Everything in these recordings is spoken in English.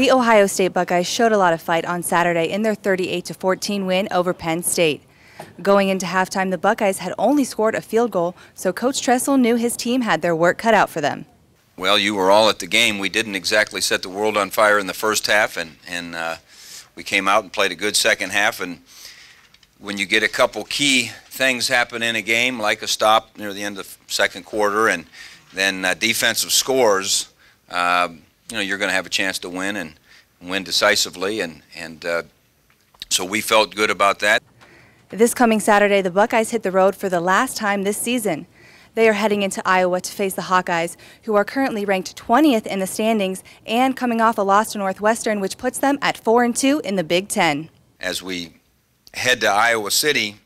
The Ohio State Buckeyes showed a lot of fight on Saturday in their 38-14 win over Penn State. Going into halftime, the Buckeyes had only scored a field goal, so Coach Tressel knew his team had their work cut out for them. Well, you were all at the game. We didn't exactly set the world on fire in the first half, and we came out and played a good second half. And when you get a couple key things happen in a game, like a stop near the end of the second quarter, and then defensive scores, you're going to have a chance to win and win decisively, and so we felt good about that. This coming Saturday, the Buckeyes hit the road for the last time this season. They are heading into Iowa to face the Hawkeyes, who are currently ranked 20th in the standings and coming off a loss to Northwestern, which puts them at 4-2 in the Big Ten. As we head to Iowa City,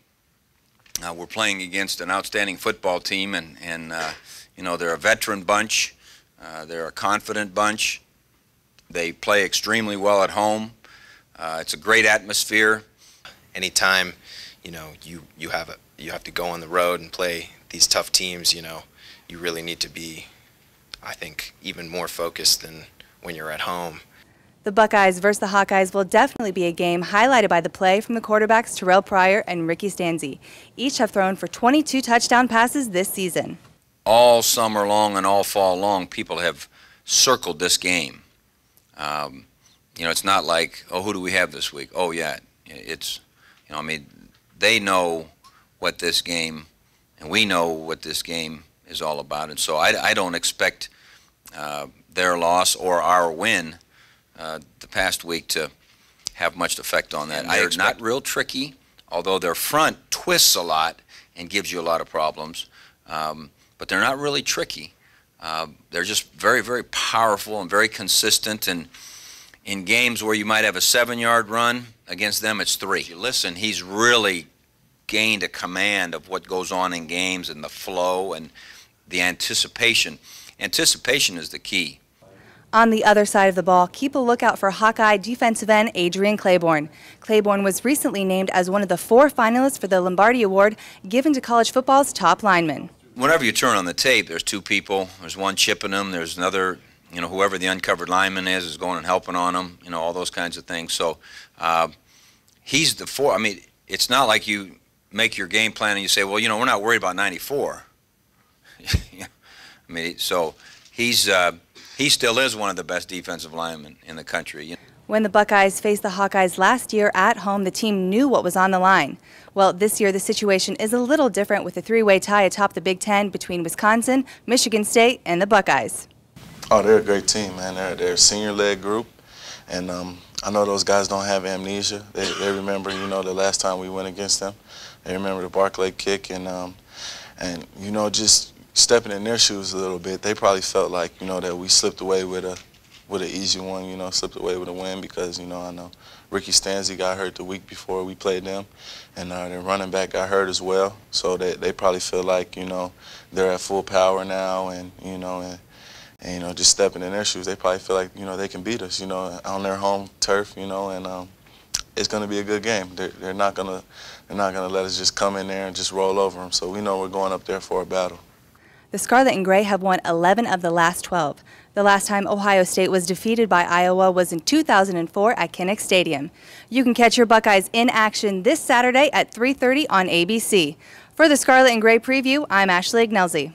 we're playing against an outstanding football team, and they're a veteran bunch. They're a confident bunch. They play extremely well at home. It's a great atmosphere. Anytime, you have to go on the road and play these tough teams, you really need to be, I think, even more focused than when you're at home. The Buckeyes versus the Hawkeyes will definitely be a game highlighted by the play from the quarterbacks Terrell Pryor and Ricky Stanzi. Each have thrown for 22 touchdown passes this season. All summer long and all fall long, people have circled this game. It's not like, oh, who do we have this week? Oh, yeah. It's, they know what this game, and we know what this game is all about. And so I don't expect their loss or our win the past week to have much effect on that. They're not real tricky, although their front twists a lot and gives you a lot of problems. But they're not really tricky. They're just very, very powerful and very consistent. And in games where you might have a 7-yard run, against them it's 3. You listen, he's really gained a command of what goes on in games and the flow and the anticipation. Anticipation is the key. On the other side of the ball, keep a lookout for Hawkeye defensive end Adrian Claiborne. Claiborne was recently named as one of the 4 finalists for the Lombardi Award given to college football's top linemen. Whenever you turn on the tape, there's 2 people. There's one chipping them. There's another, whoever the uncovered lineman is going and helping on them, all those kinds of things. So he's the 4. It's not like you make your game plan and you say, well, we're not worried about 94. So he still is one of the best defensive linemen in the country. When the Buckeyes faced the Hawkeyes last year at home, the team knew what was on the line. Well, this year the situation is a little different with a 3-way tie atop the Big Ten between Wisconsin, Michigan State, and the Buckeyes. Oh, they're a great team, man. They're a senior-led group, and I know those guys don't have amnesia. They remember, the last time we went against them. They remember the Barclay kick, and just stepping in their shoes a little bit. They probably felt like, that we slipped away with an easy one, slipped away with a win because, I know Ricky Stanzi got hurt the week before we played them, and their running back got hurt as well. So they probably feel like, they're at full power now, and just stepping in their shoes, they probably feel like, they can beat us, on their home turf, and it's going to be a good game. They're not going to let us just come in there and just roll over them. So we know we're going up there for a battle. The Scarlet and Grey have won 11 of the last 12. The last time Ohio State was defeated by Iowa was in 2004 at Kinnick Stadium. You can catch your Buckeyes in action this Saturday at 3:30 on ABC. For the Scarlet and Grey Preview, I'm Ashleigh Ignelzi.